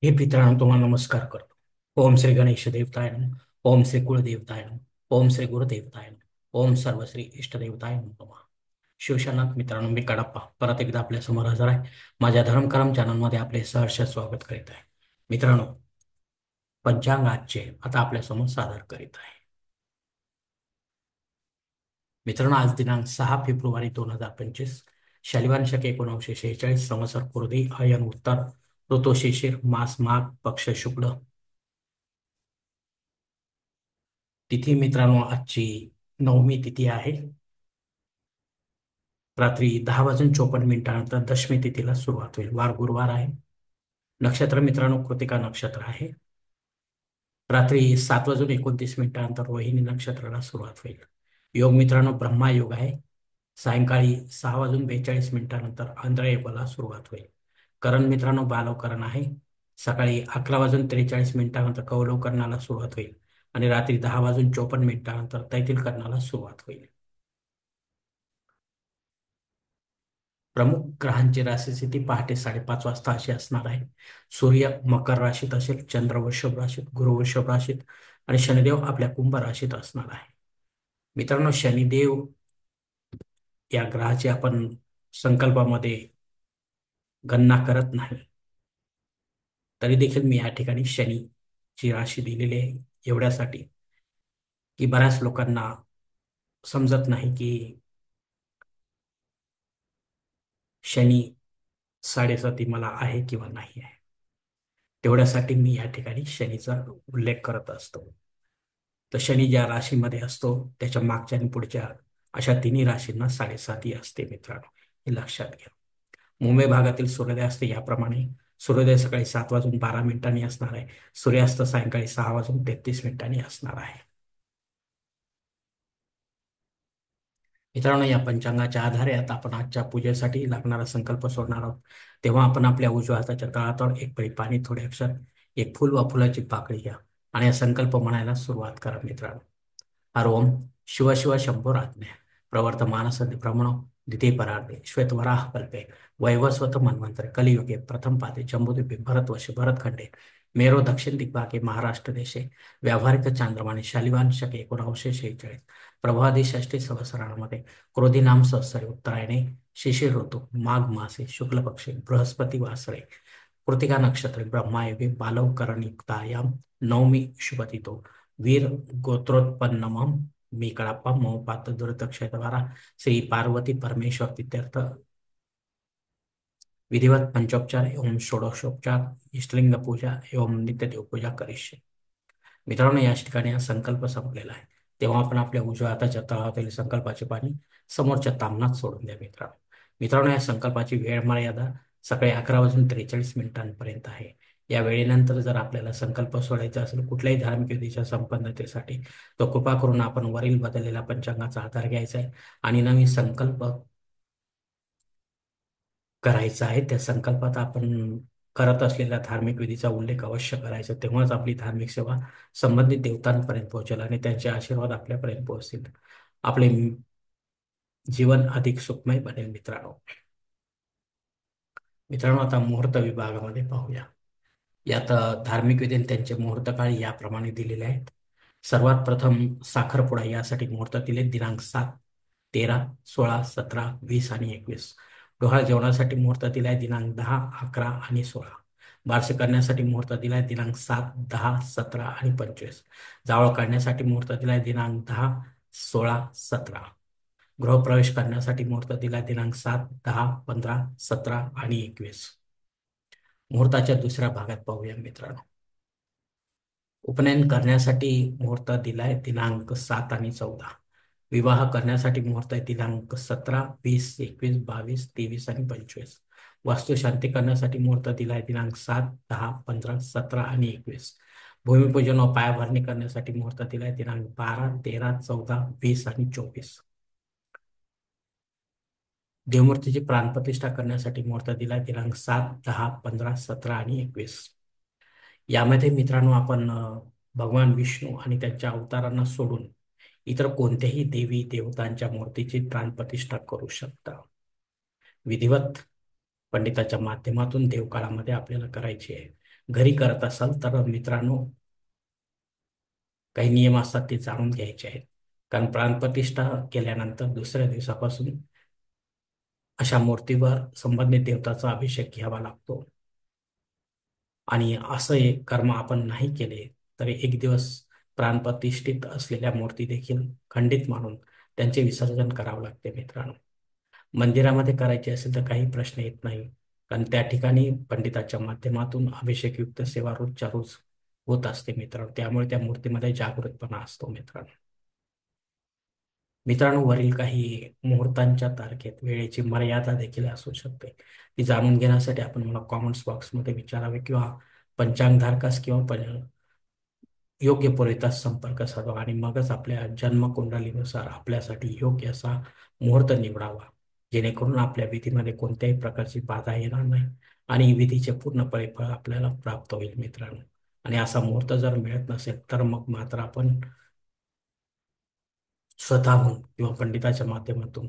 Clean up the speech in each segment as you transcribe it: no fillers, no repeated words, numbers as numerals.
हे पितरांनो तुम्हाला नमस्कार करतो. ओम श्री गणेश देवताय नमः. ओम श्री कुलदेवताय नमः. ओम श्री गुरुदेवताय नमः. ओम सर्वश्री इष्टदेवताय नमः. शिवशनाथ मित्रांनो, मी कडप्पा परत एकदा आपल्या समोर हजर आहे. माझ्या धर्मकरम चॅनलमध्ये आपले सहर्ष स्वागत करीत आहे. मित्रांनो, पंचांग आजचे आता आपल्या समोर सादर करीत आहे. मित्रांनो, आज दिनांक 6 फेब्रुवारी 2025, शनिवार शक 1946, संवत्सर कुर्दी, अयन उत्तर, ऋतू शिशिर, मास माघ, पक्ष शुक्ल, तिथी मित्रांनो आजची नवमी तिथी आहे. रात्री 10 वाजून 54 मिनिटानंतर दशमी तिथीला सुरुवात होईल. वार गुरुवार आहे. नक्षत्र मित्रांनो कृतिका नक्षत्र आहे. रात्री 7 वाजून 29 मिनिटानंतर रोहिणी नक्षत्राला सुरुवात होईल. योग मित्रांनो ब्रह्मा योग आहे. सायंकाळी 6 वाजून 42 मिनिटानंतर आंधळा योगाला सुरुवात होईल. करण मित्रांनो बालवकरण आहे. सकाळी 11 वाजून 43 मिनिटानंतर कौलवकरणाला सुरुवात होईल आणि रात्री 10 वाजून 54 मिनिटानंतर तैथिल करणाला सुरुवात होईल. प्रमुख ग्रहांची राशी स्थिती पहाटे 5:30 वाजता अशी असणार आहे. सूर्य मकर राशीत असेल, चंद्र वृषभ राशीत, गुरु वृषभ राशीत आणि शनिदेव आपल्या कुंभ राशीत असणार आहे. मित्रांनो, शनिदेव या ग्रहाची आपण संकल्पामध्ये गणना करत नाही, तरी देखील मी या ठिकाणी शनीची राशी दिलेली आहे एवढ्यासाठी की बऱ्याच लोकांना समजत नाही की शनी 7.5 मला आहे किंवा नाही आहे. तेवढ्यासाठी मी या ठिकाणी शनीचा उल्लेख करत असतो. तर शनी ज्या राशीमध्ये असतो त्याच्या मागच्या आणि पुढच्या अशा तिन्ही राशींना 7.5 असते मित्रांनो, हे लक्षात घ्या. मुंबई भागातील सूर्योदय असते याप्रमाणे. सूर्योदय सकाळी 7 वाजून 12 मिनिटांनी असणार आहे. सूर्यास्त सायंकाळी 6 वाजून 33 मिनिटांनी असणार आहे. मित्रांनो, या पंचांगाच्या आधारे आता आपण आजच्या पूजेसाठी लागणारा संकल्प सोडणार आहोत. तेव्हा आपण आपल्या उजव्या हाताच्या तळहातावर एक पळी पाणी, थोडे अक्षर, एक फुल वा फुलाची पाकळी घ्या आणि हा संकल्प म्हणायला सुरुवात करा मित्रांनो. हर ओम शिव शिव शंभोराज्ञा प्रवर्तमानसद्य भ्रमणो द्वितीय परार्धे श्वेतवराह कल्पे वैवस्वत मन्वंतरे कलियुगे प्रथम पादे जम्बूद्वीपे भरतवर्षे भरतखंडे मेरो दक्षिण दिग्भागे महाराष्ट्र देशे व्यावहारिक चांद्रमाने शालिवान शके 1946 प्रभादी षष्ठी संवत्सरामध्ये क्रोधी नाम संवत्सरे उत्तरायणे शिशिर ऋतू माघ मासे शुक्ल पक्षे बृहस्पती वासरे कृतिका नक्षत्रे ब्रह्मायुगे बालवकरण युक्तायाम नवमी शुभतितो वीर गोत्रोत्पन्नमम मी कळाप्पा मम पात्र दुरदक्षेद्वारा श्री पार्वती परमेश्वर प्रीत्यर्थ विधिवत पंचोपचार एवं षोडशोपचार इष्टलिंग पूजा एवं नित्यदेव पूजा करिष्ये. मित्रांनो, या ठिकाणी हा संकल्प संपलेला आहे. तेव्हा आपण आपल्या उजव्या हाताच्या तळहातातील संकल्पाचे पाणी समोरच्या ताम्हणात सोडून द्या मित्रांनो. मित्रांनो, या संकल्पाची वेळ मर्यादा सकाळी 11 वाजून 43 मिनिटांपर्यंत आहे. या वेळेनंतर जर आपल्याला संकल्प सोडायचा असेल कुठल्याही धार्मिक विधीच्या संपन्नतेसाठी, तर कृपा करून आपण वरील बदललेल्या पंचांगाचा आधार घ्यायचा आहे आणि नवीन संकल्प करायचा आहे. त्या संकल्पात आपण करत असलेल्या धार्मिक विधीचा उल्लेख अवश्य करायचा. तेव्हाच आपली धार्मिक सेवा संबंधित देवतांपर्यंत पोहोचेल आणि त्यांचे आशीर्वाद आपल्यापर्यंत पोहोचतील. आपले जीवन अधिक सुखमय बनेल मित्रांनो. मित्रांनो, आता मुहूर्त विभागामध्ये पाहूया. यात धार्मिक विधी आणि त्यांचे मुहूर्त काळ याप्रमाणे दिलेले आहेत. सर्वात प्रथम साखरपुडा यासाठी मुहूर्त दिले दिनांक 7, 13, 16, 17, 20 आणि 21. डोहाळ जेवणासाठी मुहूर्त दिलाय दिनांक 10, 11 आणि 16. बारसे करण्यासाठी मुहूर्त दिलाय दिनांक 7, 10, 17 आणि 25. जावळ काढण्यासाठी मुहूर्त दिलाय दिनांक 10, 16, 17. गृहप्रवेश करण्यासाठी मुहूर्त दिलाय दिनांक 7, 10, 15, 17 आणि 21. मुहूर्ताच्या दुसऱ्या भागात पाहूया मित्रांनो. उपनयन करण्यासाठी मुहूर्त दिलाय दिनांक 7 आणि 14. विवाह करण्यासाठी मुहूर्त आहे दिनांक 17, 20, 21, 22, 23 आणि 25. वास्तुशांती करण्यासाठी मुहूर्त दिलाय दिनांक 7, 10, 15, 17 आणि 21. भूमिपूजन व पायाभरणी करण्यासाठी मुहूर्त दिलाय दिनांक 12, 13, 14, 20 आणि 24. देवमूर्तीची प्राणप्रतिष्ठा करण्यासाठी मुहूर्त दिलाय दिनांक 7, 10, 15, 17 आणि 21. यामध्ये मित्रांनो आपण भगवान विष्णू आणि त्यांच्या अवतारांना सोडून इतर कोणत्याही देवी देवतांच्या मूर्तीची प्राणप्रतिष्ठा करू शकता. विधिवत पंडिताच्या माध्यमातून देवकाळामध्ये आपल्याला करायची आहे. घरी करत असाल तर मित्रांनो, काही नियम असतात ते जाणून घ्यायचे आहेत. कारण प्राणप्रतिष्ठा केल्यानंतर दुसऱ्या दिवसापासून अशा मूर्तीवर संबंधित देवताचा अभिषेक घ्यावा लागतो. आणि असं एक कर्म आपण नाही केले तर एक दिवस प्राणप्रतिष्ठित असलेल्या मूर्ती देखील खंडित मानून त्यांचे विसर्जन करावं लागते मित्रांनो. मंदिरामध्ये करायचे असेल तर काही प्रश्न येत नाही, कारण त्या ठिकाणी पंडिताच्या माध्यमातून अभिषेकयुक्त सेवा रोजच्या रोज होत असते मित्रांनो. त्यामुळे त्या मूर्तीमध्ये जागृतपणा असतो मित्रांनो. मित्रांनो, वरील काही मुहूर्तांच्या तारखेत वेळेची मर्यादा देखील असू शकते. ती जाणून घेण्यासाठी आपण मला कॉमेंट्स बॉक्समध्ये विचारावे किंवा पंचांगधारकास किंवा योग्य पुरोहितास संपर्क साधावा आणि मगच आपल्या जन्मकुंडलीनुसार आपल्यासाठी योग्य असा मुहूर्त निवडावा, जेणेकरून आपल्या विधीमध्ये कोणत्याही प्रकारची बाधा येणार नाही आणि विधीचे पूर्णपणे फळ आपल्याला प्राप्त होईल मित्रांनो. आणि असा मुहूर्त जर मिळत नसेल तर मग मात्र आपण स्वतःहून किंवा पंडिताच्या माध्यमातून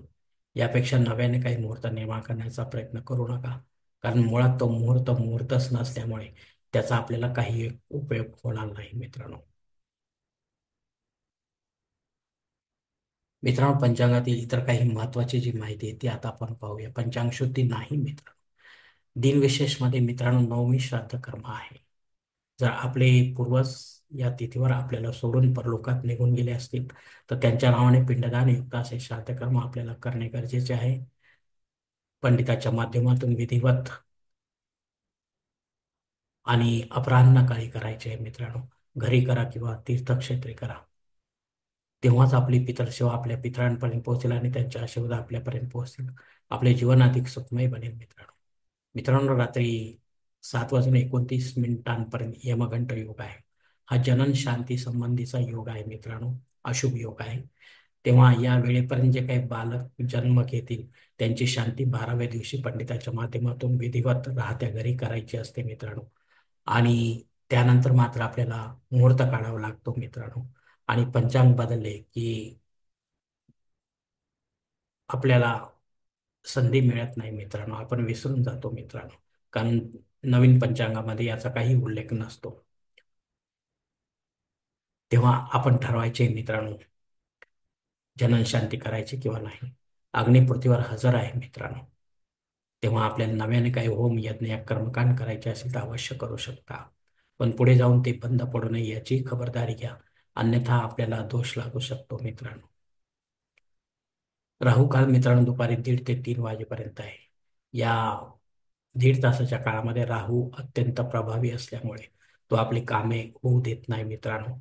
यापेक्षा नव्याने काही मुहूर्त निर्माण करण्याचा प्रयत्न करू नका. कारण मुळात तो मुहूर्त मुहूर्तच नसल्यामुळे त्याचा आपल्याला काही उपयोग होणार नाही मित्रांनो. मित्रांनो, पंचांगातील इतर काही महत्वाची जी माहिती आहे ती आता आपण पाहूया. पंचांग शुद्धी नाही मित्रांनो. दिनविशेषमध्ये मित्रांनो नवमी श्राद्ध कर्म आहे. जर आपले पूर्वज या तिथीवर आपल्याला सोडून परलोकात निघून गेले असतील तर त्यांच्या नावाने पिंडदान युक्त असे श्राद्ध कर्म आपल्याला करणे गरजेचे आहे. पंडिताच्या माध्यमातून विधिवत आणि अपराह्नकाळी करायचे आहे मित्रांनो. घरी करा किंवा तीर्थक्षेत्री करा, तेव्हाच आपली पितरसेवा आपल्या पितरांपर्यंत पोहोचेल आणि त्यांच्या आशीर्वाद आपल्यापर्यंत पोहोचतील. आपले जीवन अधिक सुखमय बनेल मित्रांनो. मित्रांनो, रात्री 7:29 यमघंट योग आहे. हा जनन शांती संबंधीचा योग आहे मित्रांनो, अशुभ योग आहे. तेव्हा या वेळेपर्यंत जे काही बालक जन्म घेतील त्यांची शांती 12व्या दिवशी पंडिताच्या माध्यमातून विधिवत राहत्या घरी करायची असते मित्रांनो. आणि त्यानंतर मात्र आपल्याला मुहूर्त काढावा लागतो मित्रांनो. आणि पंचांग बदलले की आपल्याला संधी मिळत नाही मित्रांनो, आपण विसरून जातो मित्रांनो. कारण नवीन पंचांगामध्ये याचा काही उल्लेख नसतो. तेव्हा आपण ठरवायचे मित्रांनो, जनन शांती करायची किंवा नाही. अग्निपृथ्वीवर हजर आहे मित्रांनो. तेव्हा आपल्याला नव्याने काही होम यज्ञ या कर्मकांड करायचे असेल तर अवश्य करू शकता, पण पुढे जाऊन ते बंद पडू नये याची खबरदारी घ्या, अन्यथा आपल्याला दोष लागू शकतो मित्रांनो. राहू काळ मित्रांनो दुपारी 1:30 ते 3 वाजेपर्यंत आहे. या 1.5 तासाच्या काळामध्ये राहू अत्यंत प्रभावी असल्यामुळे तो आपली कामे होऊ देत नाही मित्रांनो.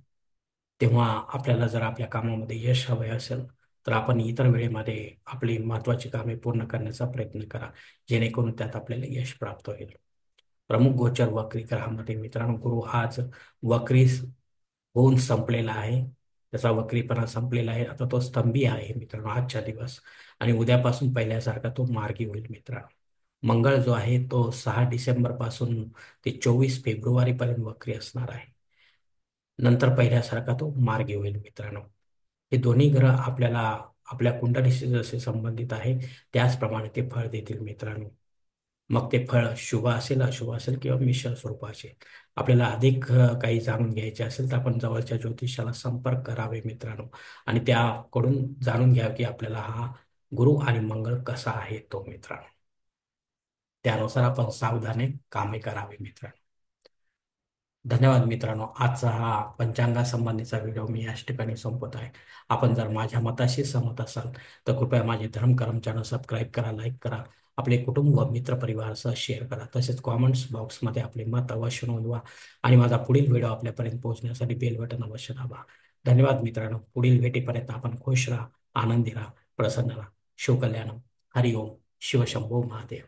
तेव्हा आपल्याला जर आपल्या कामामध्ये यश हवे असेल तर आपण इतर वेळेमध्ये आपली महत्वाची कामे पूर्ण करण्याचा प्रयत्न करा, जेणेकरून त्यात आपल्याला यश प्राप्त होईल. प्रमुख गोचर वक्री ग्रहामध्ये मित्रांनो गुरु आज वक्री होऊन संपलेला आहे. त्याचा वक्रीपणा संपलेला आहे. आता तो स्तंभी आहे मित्रांनो आजच्या दिवस, आणि उद्यापासून पहिल्यासारखा तो मार्गी होईल मित्रांनो. मंगळ जो आहे तो 6 डिसेंबर पासून ते 24 फेब्रुवारी पर्यंत वक्री असणार आहे. नंतर पहिल्यासारखा तो मार्गी होईल मित्रांनो. हे दोन्ही ग्रह आपल्याला आपल्या कुंडलीशी जसे संबंधित आहे त्याचप्रमाणे ते फळ देतील मित्रांनो. मग ते फळ शुभ असेल, अशुभ असेल किंवा मिश्र स्वरूपाचे. आपल्याला अधिक काही जाणून घ्यायचे असेल तर आपण जवळच्या ज्योतिषाला संपर्क करावे मित्रांनो, आणि त्याकडून जाणून घ्यावे की आपल्याला हा गुरु आणि मंगळ कसा आहे तो मित्रांनो. त्यानुसार आपण सावधाने कामे करावी मित्रांनो. धन्यवाद मित्रांनो. आजचा हा पंचांगासंबंधीचा व्हिडिओ मी याच ठिकाणी संपवत आहे. आपण जर माझ्या मताशी सहमत असाल तर कृपया माझे धर्मकरम चॅनल सबस्क्राईब करा, लाईक करा, आपले कुटुंब व मित्रपरिवारासह शेअर करा. तसेच कॉमेंट्स बॉक्समध्ये आपले मत अवश्य नोंदवा आणि माझा पुढील व्हिडिओ आपल्यापर्यंत पोहोचण्यासाठी बेल बटन अवश्य दाबा. धन्यवाद मित्रांनो. पुढील भेटीपर्यंत आपण खुश राहा, आनंदी राहा, प्रसन्न राहा. शिवकल्याणम. हरिओम. शिवशंभो महादेव.